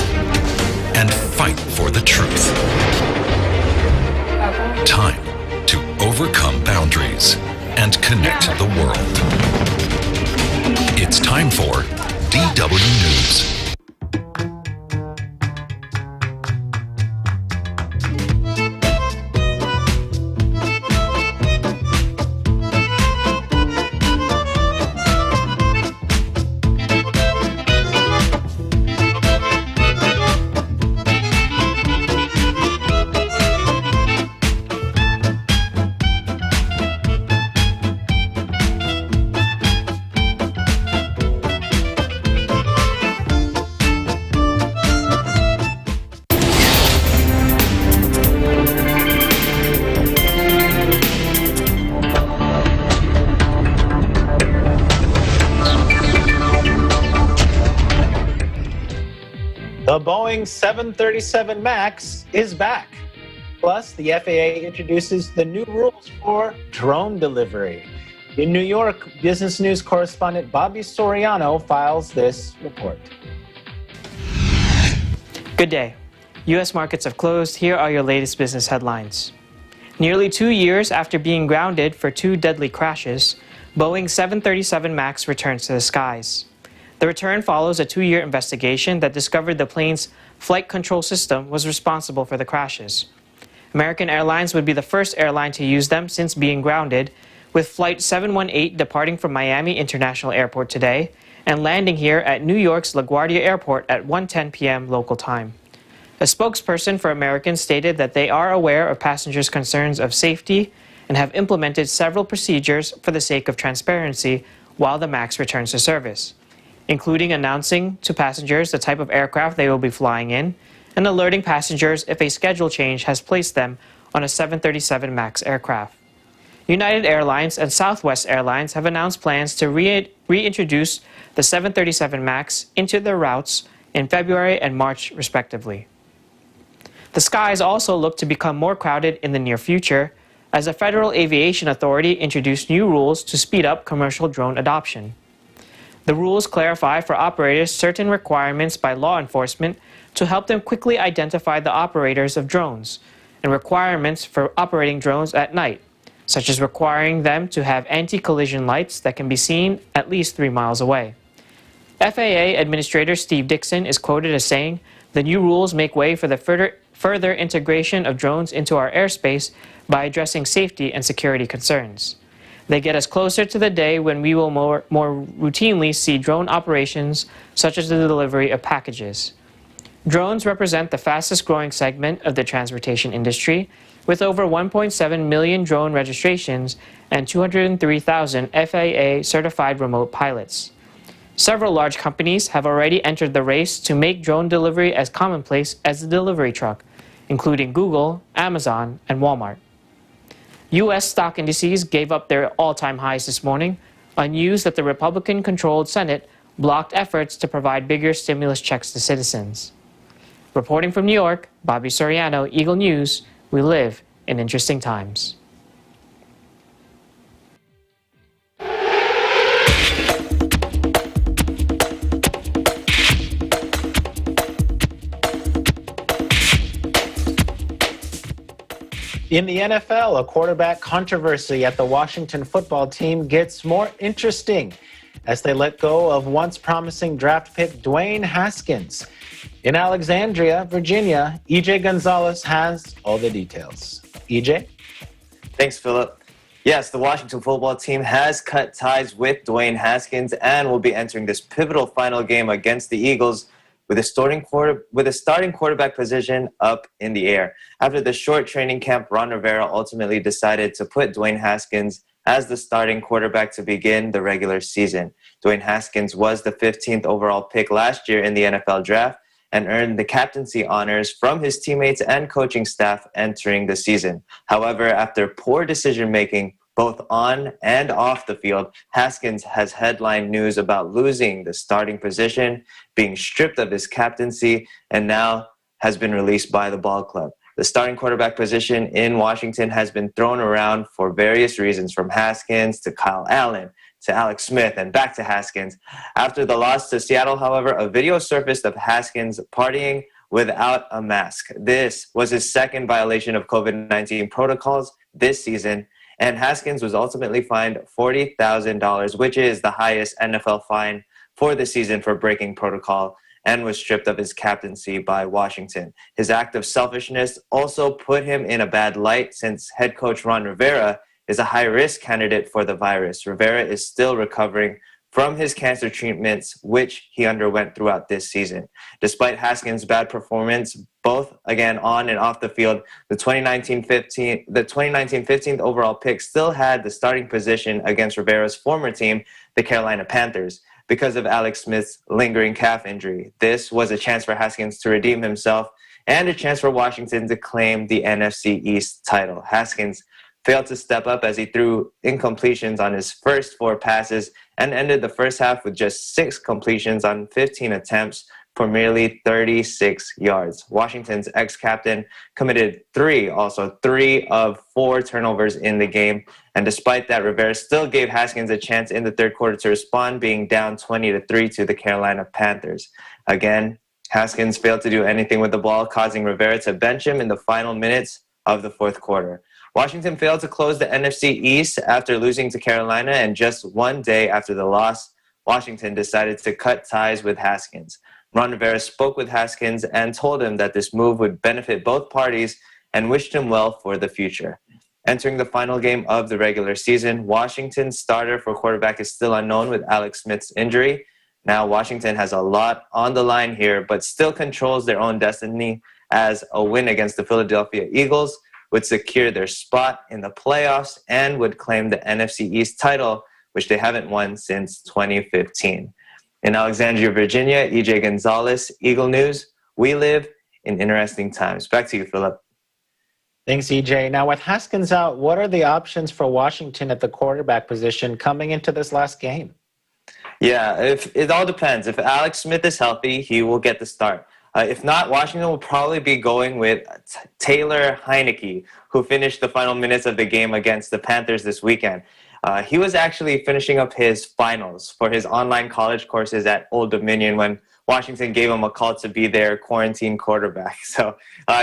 and fight for the truth. Time to overcome boundaries and connect the world. It's time for DW News. The Boeing 737 MAX is back. Plus, the FAA introduces the new rules for drone delivery. In New York, Business News correspondent Bobby Soriano files this report. Good day. U.S. markets have closed. Here are your latest business headlines. Nearly 2 years after being grounded for 2 deadly crashes, Boeing 737 MAX returns to the skies. The return follows a 2-year investigation that discovered the plane's flight control system was responsible for the crashes. American Airlines would be the first airline to use them since being grounded, with Flight 718 departing from Miami International Airport today and landing here at New York's LaGuardia Airport at 1:10 p.m. local time. A spokesperson for American stated that they are aware of passengers' concerns of safety and have implemented several procedures for the sake of transparency while the MAX returns to service, including announcing to passengers the type of aircraft they will be flying in and alerting passengers if a schedule change has placed them on a 737 MAX aircraft. United Airlines and Southwest Airlines have announced plans to reintroduce the 737 MAX into their routes in February and March, respectively. The skies also look to become more crowded in the near future as the Federal Aviation Authority introduced new rules to speed up commercial drone adoption. The rules clarify for operators certain requirements by law enforcement to help them quickly identify the operators of drones, and requirements for operating drones at night, such as requiring them to have anti-collision lights that can be seen at least 3 miles away. FAA Administrator Steve Dixon is quoted as saying, "The new rules make way for the further integration of drones into our airspace by addressing safety and security concerns. They get us closer to the day when we will more routinely see drone operations, such as the delivery of packages." Drones represent the fastest growing segment of the transportation industry, with over 1.7 million drone registrations and 203,000 FAA certified remote pilots. Several large companies have already entered the race to make drone delivery as commonplace as the delivery truck, including Google, Amazon, and Walmart. U.S. stock indices gave up their all-time highs this morning on news that the Republican-controlled Senate blocked efforts to provide bigger stimulus checks to citizens. Reporting from New York, Bobby Soriano, Eagle News. We live in interesting times. In the NFL, a quarterback controversy at the Washington football team gets more interesting as they let go of once promising draft pick Dwayne Haskins. In Alexandria, Virginia, EJ Gonzalez has all the details. EJ? Thanks, Philip. Yes, the Washington football team has cut ties with Dwayne Haskins and will be entering this pivotal final game against the Eagles with a starting quarterback position up in the air. After the short training camp, Ron Rivera ultimately decided to put Dwayne Haskins as the starting quarterback to begin the regular season. Dwayne Haskins was the 15th overall pick last year in the NFL draft and earned the captaincy honors from his teammates and coaching staff entering the season. However, after poor decision-making, Both on and off the field, Haskins has headline news about losing the starting position, being stripped of his captaincy, and now has been released by the ball club. The starting quarterback position in Washington has been thrown around for various reasons, from Haskins to Kyle Allen to Alex Smith and back to Haskins. After the loss to Seattle, however, a video surfaced of Haskins partying without a mask. This was his second violation of COVID-19 protocols this season, and Haskins was ultimately fined $40,000, which is the highest NFL fine for the season for breaking protocol, and was stripped of his captaincy by Washington. His act of selfishness also put him in a bad light, since head coach Ron Rivera is a high-risk candidate for the virus. Rivera is still recovering from his cancer treatments, which he underwent throughout this season. Despite Haskins' bad performance, both again on and off the field, the 2019 15th overall pick still had the starting position against Rivera's former team, the Carolina Panthers, because of Alex Smith's lingering calf injury. This was a chance for Haskins to redeem himself and a chance for Washington to claim the NFC East title. Haskins failed to step up as he threw incompletions on his first 4 passes and ended the first half with just 6 completions on 15 attempts for merely 36 yards. Washington's ex-captain committed 3 of 4 turnovers in the game. And despite that, Rivera still gave Haskins a chance in the third quarter to respond, being down 20-3 to the Carolina Panthers. Again, Haskins failed to do anything with the ball, causing Rivera to bench him in the final minutes of the fourth quarter. Washington failed to close the NFC East after losing to Carolina, and just one day after the loss, Washington decided to cut ties with Haskins. Ron Rivera spoke with Haskins and told him that this move would benefit both parties and wished him well for the future. Entering the final game of the regular season, Washington's starter for quarterback is still unknown with Alex Smith's injury. Now Washington has a lot on the line here, but still controls their own destiny, as a win against the Philadelphia Eagles would secure their spot in the playoffs and would claim the NFC East title, which they haven't won since 2015. In Alexandria, Virginia, EJ Gonzalez, Eagle News. We live in interesting times. Back to you, Philip. Thanks, EJ. Now, with Haskins out, what are the options for Washington at the quarterback position coming into this last game? Yeah, it all depends. If Alex Smith is healthy, he will get the start. If not, Washington will probably be going with Taylor Heineke, who finished the final minutes of the game against the Panthers this weekend. He was actually finishing up his finals for his online college courses at Old Dominion when Washington gave him a call to be their quarantine quarterback. So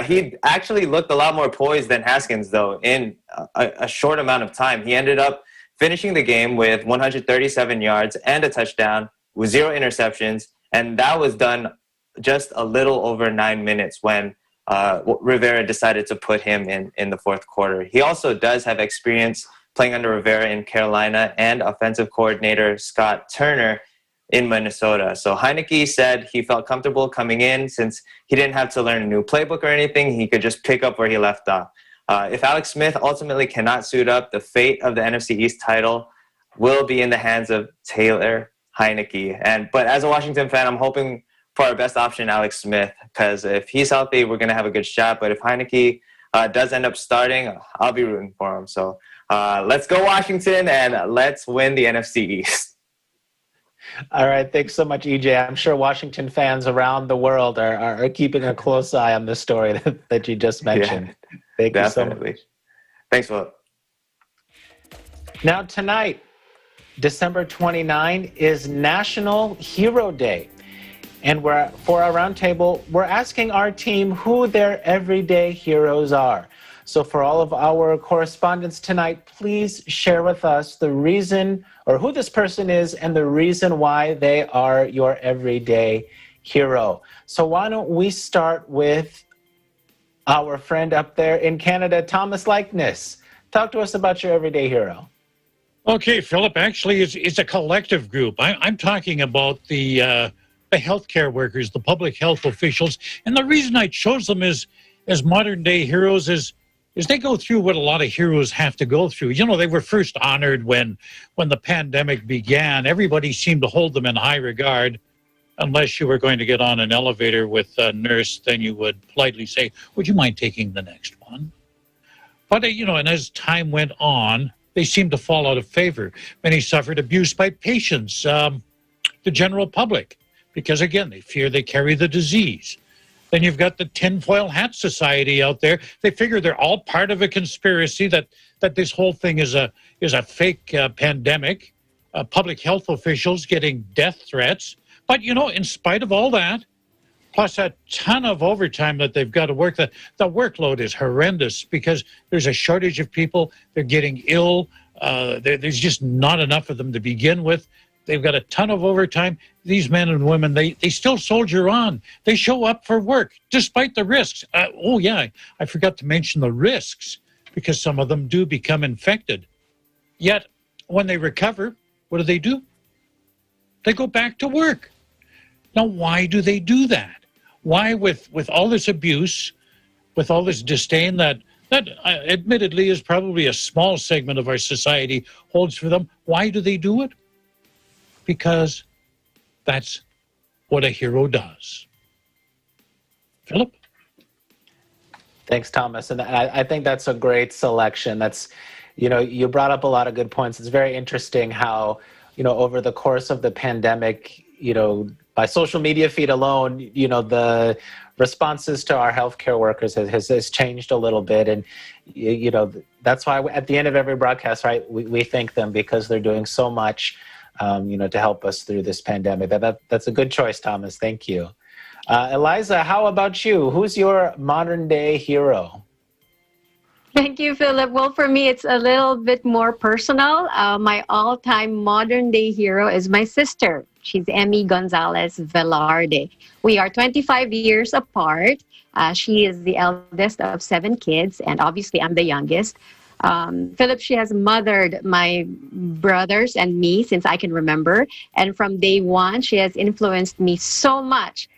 he actually looked a lot more poised than Haskins, though, in a short amount of time. He ended up finishing the game with 137 yards and a touchdown with 0 interceptions, and that was done just a little over 9 minutes when Rivera decided to put him in the fourth quarter. He also does have experience playing under Rivera in Carolina and offensive coordinator Scott Turner in Minnesota. So Heineke said he felt comfortable coming in since he didn't have to learn a new playbook or anything. He could just pick up where he left off. If Alex Smith ultimately cannot suit up, the fate of the NFC East title will be in the hands of Taylor Heineke. But as a Washington fan, I'm hoping for our best option, Alex Smith, because if he's healthy, we're going to have a good shot. But if Heineke does end up starting, I'll be rooting for him. So let's go Washington, and let's win the NFC East. All right. Thanks so much, EJ. I'm sure Washington fans around the world are keeping a close eye on the story that you just mentioned. Yeah, thank you so much. Thanks, Philip. Now, tonight, December 29, is National Hero Day. And for our roundtable, we're asking our team who their everyday heroes are. So for all of our correspondents tonight, please share with us the reason or who this person is and the reason why they are your everyday hero. So why don't we start with our friend up there in Canada, Thomas Likeness. Talk to us about your everyday hero. Okay, Philip, actually it's a collective group. I'm talking about the healthcare workers, the public health officials. And the reason I chose them as modern day heroes is they go through what a lot of heroes have to go through. You know, they were first honored when the pandemic began. Everybody seemed to hold them in high regard. Unless you were going to get on an elevator with a nurse, then you would politely say, would you mind taking the next one? But, and as time went on, they seem to fall out of favor. Many suffered abuse by patients, the general public, because again, they fear they carry the disease. Then you've got the tinfoil hat society out there. They figure they're all part of a conspiracy that this whole thing is a fake pandemic. Public health officials getting death threats. But, you know, in spite of all that, plus a ton of overtime that they've got to work, the workload is horrendous because there's a shortage of people. They're getting ill. There's just not enough of them to begin with. They've got a ton of overtime. These men and women, they still soldier on. They show up for work despite the risks. Oh, yeah, I forgot to mention the risks because some of them do become infected. Yet, when they recover, what do? They go back to work. Now, why do they do that? Why, with all this abuse, with all this disdain that admittedly is probably a small segment of our society holds for them, why do they do it? Because that's what a hero does. Philip? Thanks, Thomas. And I think that's a great selection. That's, you know, you brought up a lot of good points. It's very interesting how, you know, over the course of the pandemic, you know, by social media feed alone, you know, the responses to our healthcare workers has changed a little bit. And, you know, that's why at the end of every broadcast, right, we thank them because they're doing so much, you know, to help us through this pandemic. That's a good choice, Thomas. Thank you. Eliza, how about you? Who's your modern day hero? Thank you, Philip. Well, for me, it's a little bit more personal. My all-time modern-day hero is my sister. She's Emmy Gonzalez Velarde. We are 25 years apart. She is the eldest of 7 kids, and obviously I'm the youngest. Philip, she has mothered my brothers and me since I can remember. And from day one, she has influenced me so much,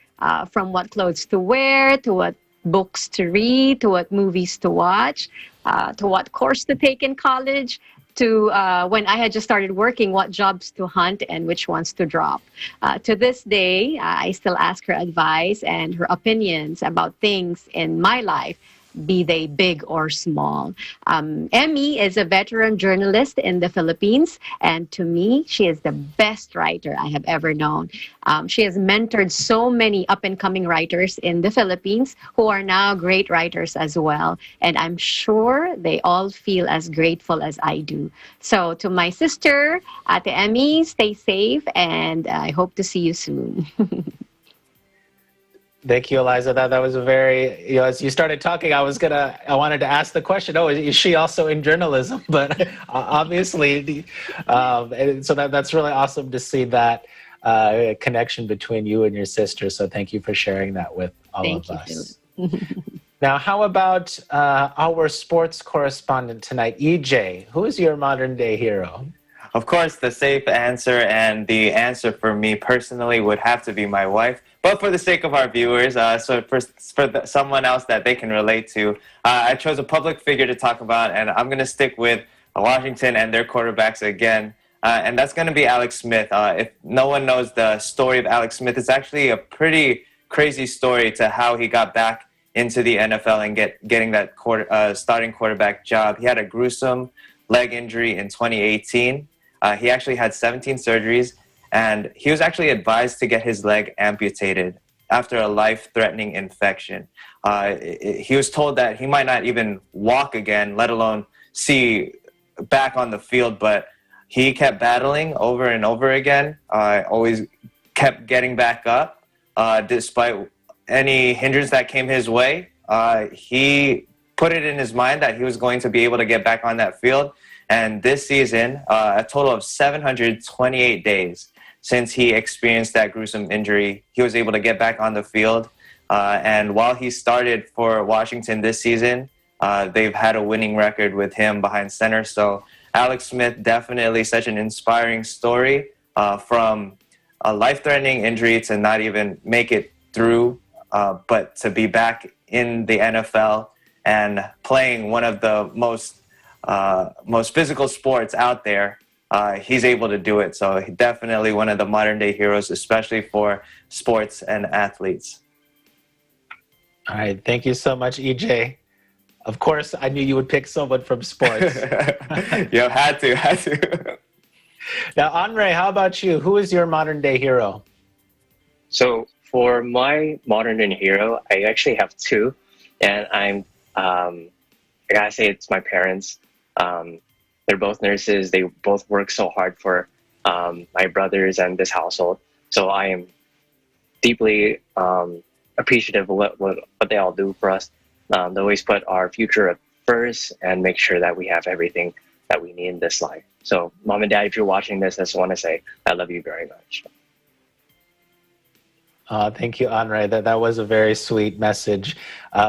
from what clothes to wear, to what books to read, to what movies to watch, to what course to take in college, to when I had just started working, what jobs to hunt and which ones to drop. To this day, I still ask her advice and her opinions about things in my life, be they big or small. Emmy is a veteran journalist in the Philippines, and to me, she is the best writer I have ever known. She has mentored so many up-and-coming writers in the Philippines who are now great writers as well, and I'm sure they all feel as grateful as I do. So to my sister, Ate Emmy, stay safe, and I hope to see you soon. Thank you, Eliza. That was a very, you know, as you started talking, I wanted to ask the question, oh, is she also in journalism? But obviously, and so that's really awesome to see that connection between you and your sister. So thank you for sharing that with all of us. Now, how about our sports correspondent tonight, EJ? Who is your modern day hero? Of course, the safe answer and the answer for me personally would have to be my wife. But for the sake of our viewers, so for someone else that they can relate to, I chose a public figure to talk about, and I'm going to stick with Washington and their quarterbacks again, and that's going to be Alex Smith. If no one knows the story of Alex Smith, it's actually a pretty crazy story to how he got back into the NFL and getting that starting quarterback job. He had a gruesome leg injury in 2018. He actually had 17 surgeries, and he was actually advised to get his leg amputated after a life-threatening infection. He was told that he might not even walk again, let alone see back on the field, but he kept battling over and over again, always kept getting back up, despite any hindrance that came his way. He put it in his mind that he was going to be able to get back on that field. And this season, a total of 728 days since he experienced that gruesome injury, he was able to get back on the field. And while he started for Washington this season, they've had a winning record with him behind center. So Alex Smith, definitely such an inspiring story, from a life-threatening injury to not even make it through, but to be back in the NFL and playing one of the most physical sports out there. He's able to do it. So definitely one of the modern day heroes, especially for sports and athletes. All right. Thank you so much, EJ. Of course, I knew you would pick someone from sports. Yo, had to. Now, Andre, how about you? Who is your modern day hero? So for my modern day hero, I actually have two, and I gotta say it's my parents. They're both nurses. They both work so hard for my brothers and this household. So I am deeply appreciative of what they all do for us. They always put our future first and make sure that we have everything that we need in this life. So, Mom and Dad, if you're watching this, I just want to say I love you very much. Thank you, Andre. That was a very sweet message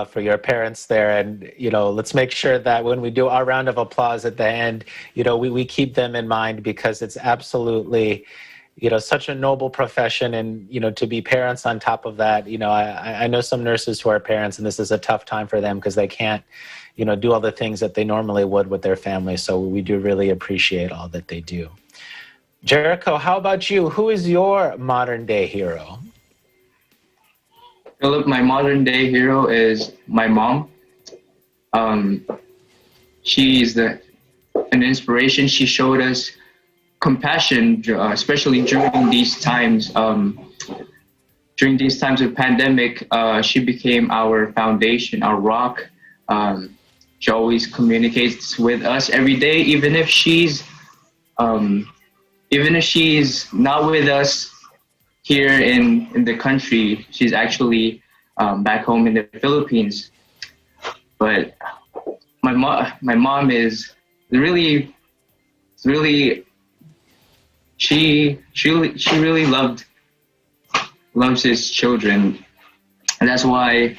for your parents there. And, let's make sure that when we do our round of applause at the end, we keep them in mind, because it's absolutely, such a noble profession. And, to be parents on top of that, I know some nurses who are parents, and this is a tough time for them because they can't, do all the things that they normally would with their family. So we do really appreciate all that they do. Jericho, how about you? Who is your modern day hero? Philip, my modern day hero is my mom. She's an inspiration. She showed us compassion, especially during these times. During these times of pandemic, she became our foundation, our rock. She always communicates with us every day, even if she's not with us here in the country. She's actually back home in the Philippines. But my mom is really she really loves his children, and that's why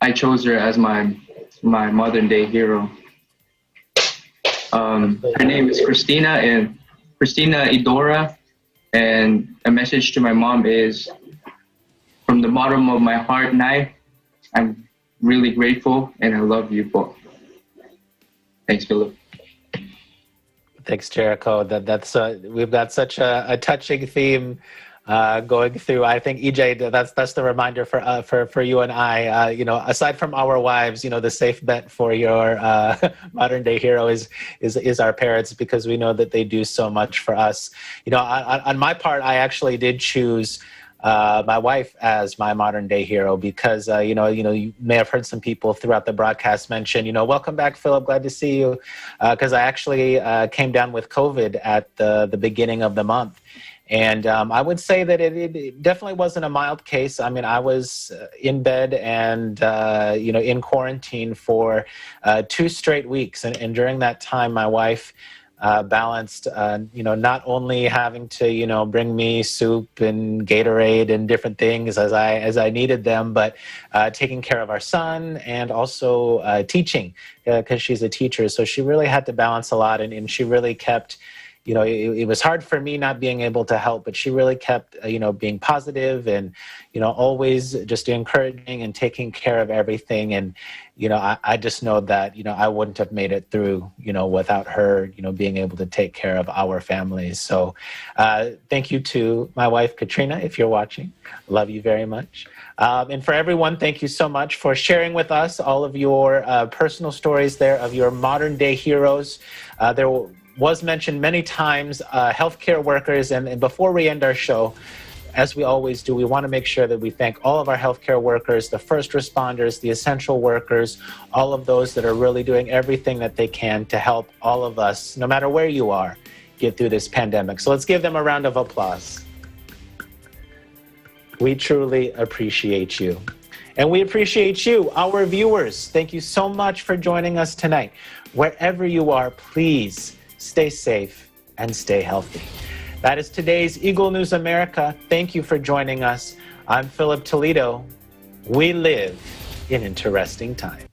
I chose her as my modern day hero. Her name is Christina Idora, and a message to my mom is, from the bottom of my heart, Nai, I'm really grateful and I love you both. Thanks, Philip. Thanks, Jericho. We've got such a touching theme going through. I think, EJ, that's the reminder for you and I. Aside from our wives, the safe bet for your modern day hero is our parents, because we know that they do so much for us. On my part, I actually did choose my wife as my modern day hero, because you may have heard some people throughout the broadcast mention, welcome back, Philip, glad to see you, because I actually came down with COVID at the beginning of the month. And I would say that it definitely wasn't a mild case. I mean, I was in bed and, in quarantine for 2 straight weeks. And during that time, my wife balanced, not only having to, bring me soup and Gatorade and different things as I needed them, but taking care of our son and also teaching, because she's a teacher. So she really had to balance a lot, and she really kept, it was hard for me not being able to help, but she really kept, being positive and, always just encouraging and taking care of everything. And, I just know that, I wouldn't have made it through, without her, being able to take care of our families. So thank you to my wife, Katrina, if you're watching. Love you very much. And for everyone, thank you so much for sharing with us all of your personal stories there of your modern day heroes. There was mentioned many times, healthcare workers. And before we end our show, as we always do, we want to make sure that we thank all of our healthcare workers, the first responders, the essential workers, all of those that are really doing everything that they can to help all of us, no matter where you are, get through this pandemic. So let's give them a round of applause. We truly appreciate you. And we appreciate you, our viewers. Thank you so much for joining us tonight. Wherever you are, please stay safe and stay healthy. That is today's Eagle News America. Thank you for joining us. I'm Philip Toledo. We live in interesting times.